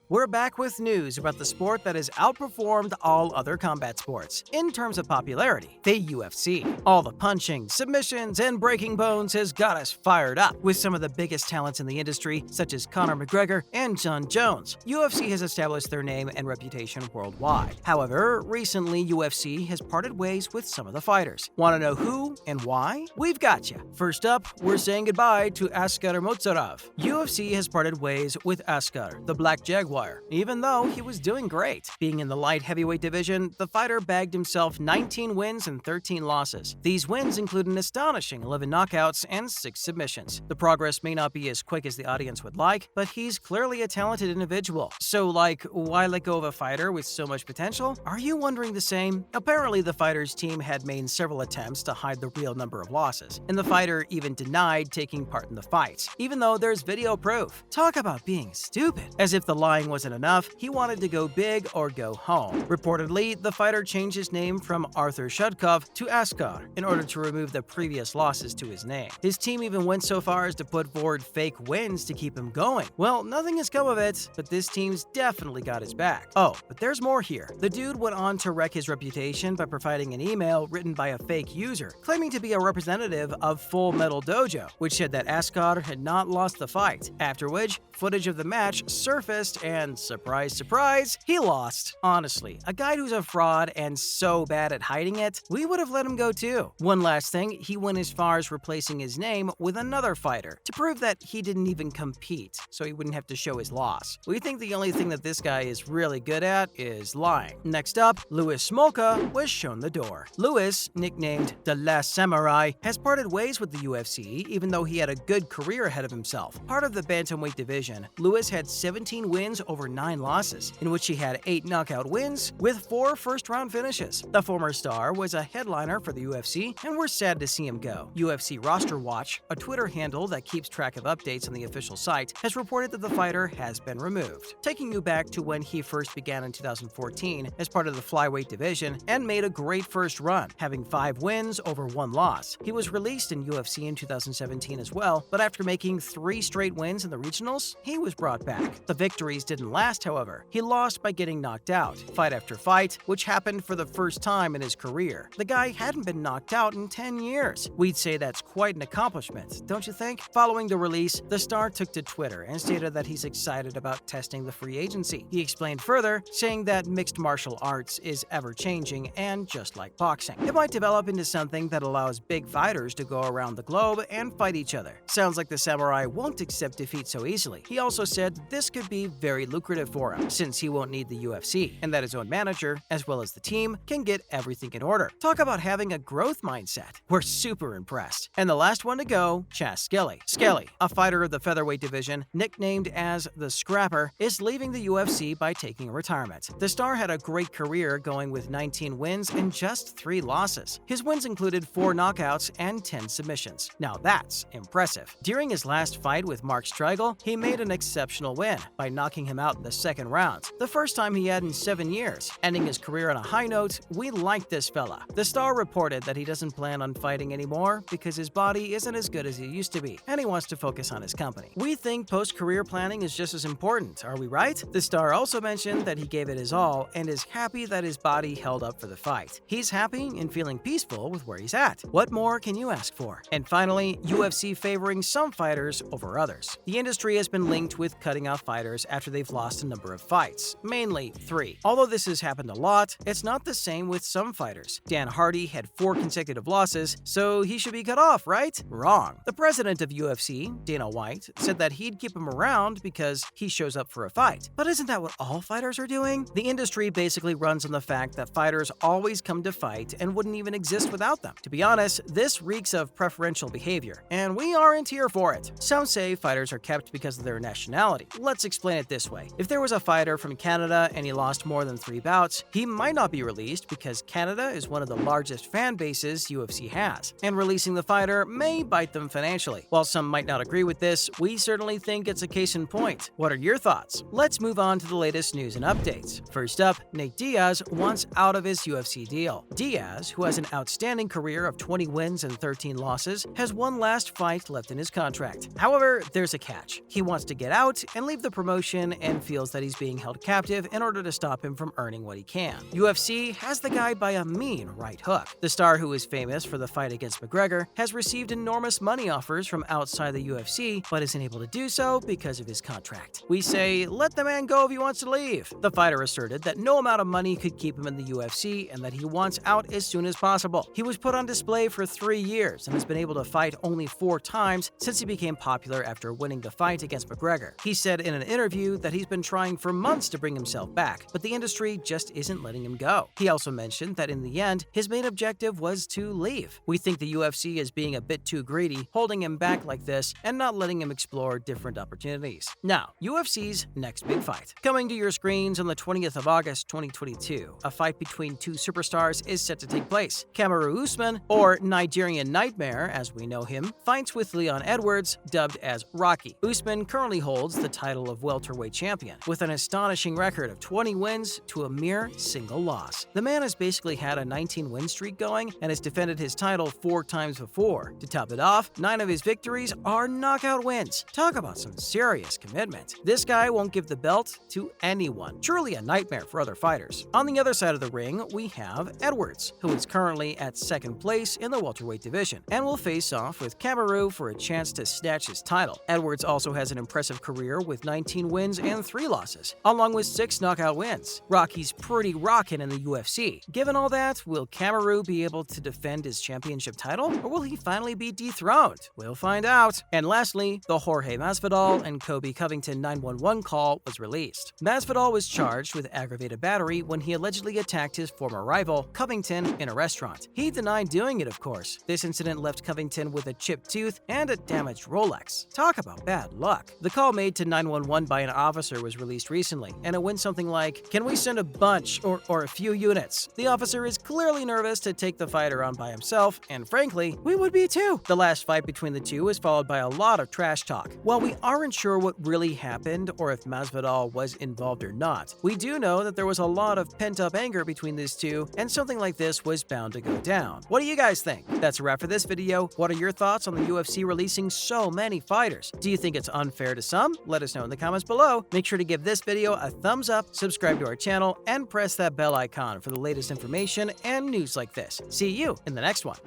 We're back with news about the sport that has outperformed all other combat sports in terms of popularity, the UFC. All the punching, submissions, and breaking bones has got us fired up. With some of the biggest talents in the industry, such as Conor McGregor and Jon Jones, UFC has established their name and reputation worldwide. However, recently UFC has parted ways with some of the fighters. Want to know who and why? We've got you. First up, we're saying goodbye to Askar Mozharov. UFC has parted ways with Askar, the Black Jaguar. Even though he was doing great. Being in the light heavyweight division, the fighter bagged himself 19 wins and 13 losses. These wins include an astonishing 11 knockouts and 6 submissions. The progress may not be as quick as the audience would like, but he's clearly a talented individual. So, why let go of a fighter with so much potential? Are you wondering the same? Apparently, the fighter's team had made several attempts to hide the real number of losses, and the fighter even denied taking part in the fights, even though there's video proof. Talk about being stupid. As if the lying wasn't enough, he wanted to go big or go home. Reportedly, the fighter changed his name from Arthur Shudkov to Askar in order to remove the previous losses to his name. His team even went so far as to put forward fake wins to keep him going. Well, nothing has come of it, but this team's definitely got his back. Oh, but there's more here. The dude went on to wreck his reputation by providing an email written by a fake user, claiming to be a representative of Full Metal Dojo, which said that Askar had not lost the fight, after which footage of the match surfaced and surprise, surprise, he lost. Honestly, a guy who's a fraud and so bad at hiding it, we would have let him go too. One last thing, he went as far as replacing his name with another fighter to prove that he didn't even compete, so he wouldn't have to show his loss. We think the only thing that this guy is really good at is lying. Next up, Louis Smolka was shown the door. Louis, nicknamed The Last Samurai, has parted ways with the UFC even though he had a good career ahead of himself. Part of the Bantamweight division, Louis had 17 wins over 9 losses, in which he had 8 knockout wins with 4 first-round finishes. The former star was a headliner for the UFC, and we're sad to see him go. UFC Roster Watch, a Twitter handle that keeps track of updates on the official site, has reported that the fighter has been removed, taking you back to when he first began in 2014 as part of the flyweight division and made a great first run, having 5 wins over 1 loss. He was released in UFC in 2017 as well, but after making 3 straight wins in the regionals, he was brought back. The victories didn't last, however. He lost by getting knocked out, fight after fight, which happened for the first time in his career. The guy hadn't been knocked out in 10 years. We'd say that's quite an accomplishment, don't you think? Following the release, the star took to Twitter and stated that he's excited about testing the free agency. He explained further, saying that mixed martial arts is ever-changing and just like boxing. It might develop into something that allows big fighters to go around the globe and fight each other. Sounds like the samurai won't accept defeat so easily. He also said this could be very lucrative for him, since he won't need the UFC, and that his own manager, as well as the team, can get everything in order. Talk about having a growth mindset. We're super impressed. And the last one to go, Chas Skelly. Skelly, a fighter of the featherweight division, nicknamed as the Scrapper, is leaving the UFC by taking a retirement. The star had a great career going with 19 wins and just 3 losses. His wins included 4 knockouts and 10 submissions. Now that's impressive. During his last fight with Mark Striegel, he made an exceptional win by knocking him out in the second round, the first time he had in 7 years. Ending his career on a high note, we like this fella. The star reported that he doesn't plan on fighting anymore because his body isn't as good as it used to be, and he wants to focus on his company. We think post-career planning is just as important, are we right? The star also mentioned that he gave it his all and is happy that his body held up for the fight. He's happy and feeling peaceful with where he's at. What more can you ask for? And finally, UFC favoring some fighters over others. The industry has been linked with cutting out fighters after they've lost a number of fights, mainly 3. Although this has happened a lot, it's not the same with some fighters. Dan Hardy had 4 consecutive losses, so he should be cut off, right? Wrong. The president of UFC, Dana White, said that he'd keep him around because he shows up for a fight. But isn't that what all fighters are doing? The industry basically runs on the fact that fighters always come to fight and wouldn't even exist without them. To be honest, this reeks of preferential behavior, and we aren't here for it. Some say fighters are kept because of their nationality. Let's explain it this way. If there was a fighter from Canada and he lost more than 3 bouts, he might not be released because Canada is one of the largest fan bases UFC has, and releasing the fighter may bite them financially. While some might not agree with this, we certainly think it's a case in point. What are your thoughts? Let's move on to the latest news and updates. First up, Nate Diaz wants out of his UFC deal. Diaz, who has an outstanding career of 20 wins and 13 losses, has one last fight left in his contract. However, there's a catch. He wants to get out and leave the promotion and feels that he's being held captive in order to stop him from earning what he can. UFC has the guy by a mean right hook. The star, who is famous for the fight against McGregor, has received enormous money offers from outside the UFC, but isn't able to do so because of his contract. We say, let the man go if he wants to leave. The fighter asserted that no amount of money could keep him in the UFC and that he wants out as soon as possible. He was put on display for 3 years and has been able to fight only 4 times since he became popular after winning the fight against McGregor. He said in an interview that he's been trying for months to bring himself back, but the industry just isn't letting him go. He also mentioned that in the end, his main objective was to leave. We think the UFC is being a bit too greedy, holding him back like this and not letting him explore different opportunities. Now, UFC's next big fight. Coming to your screens on the 20th of August 2022, a fight between 2 superstars is set to take place. Kamaru Usman, or Nigerian Nightmare as we know him, fights with Leon Edwards, dubbed as Rocky. Usman currently holds the title of welterweight champion, with an astonishing record of 20 wins to a mere single loss. The man has basically had a 19-win streak going and has defended his title 4 times before. To top it off, 9 of his victories are knockout wins. Talk about some serious commitment. This guy won't give the belt to anyone. Truly a nightmare for other fighters. On the other side of the ring, we have Edwards, who is currently at 2nd place in the welterweight division, and will face off with Kamaru for a chance to snatch his title. Edwards also has an impressive career with 19 wins and 3 losses, along with 6 knockout wins. Rocky's pretty rockin' in the UFC. Given all that, will Kamaru be able to defend his championship title, or will he finally be dethroned? We'll find out. And lastly, the Jorge Masvidal and Kobe Covington 911 call was released. Masvidal was charged with aggravated battery when he allegedly attacked his former rival, Covington, in a restaurant. He denied doing it, of course. This incident left Covington with a chipped tooth and a damaged Rolex. Talk about bad luck. The call made to 911 by an officer was released recently, and it went something like, "Can we send a bunch or a few units?" The officer is clearly nervous to take the fighter on by himself, and frankly, we would be too. The last fight between the two was followed by a lot of trash talk. While we aren't sure what really happened or if Masvidal was involved or not, we do know that there was a lot of pent-up anger between these two, and something like this was bound to go down. What do you guys think? That's a wrap for this video. What are your thoughts on the UFC releasing so many fighters? Do you think it's unfair to some? Let us know in the comments below. Make sure to give this video a thumbs up, subscribe to our channel, and press that bell icon for the latest information and news like this. See you in the next one.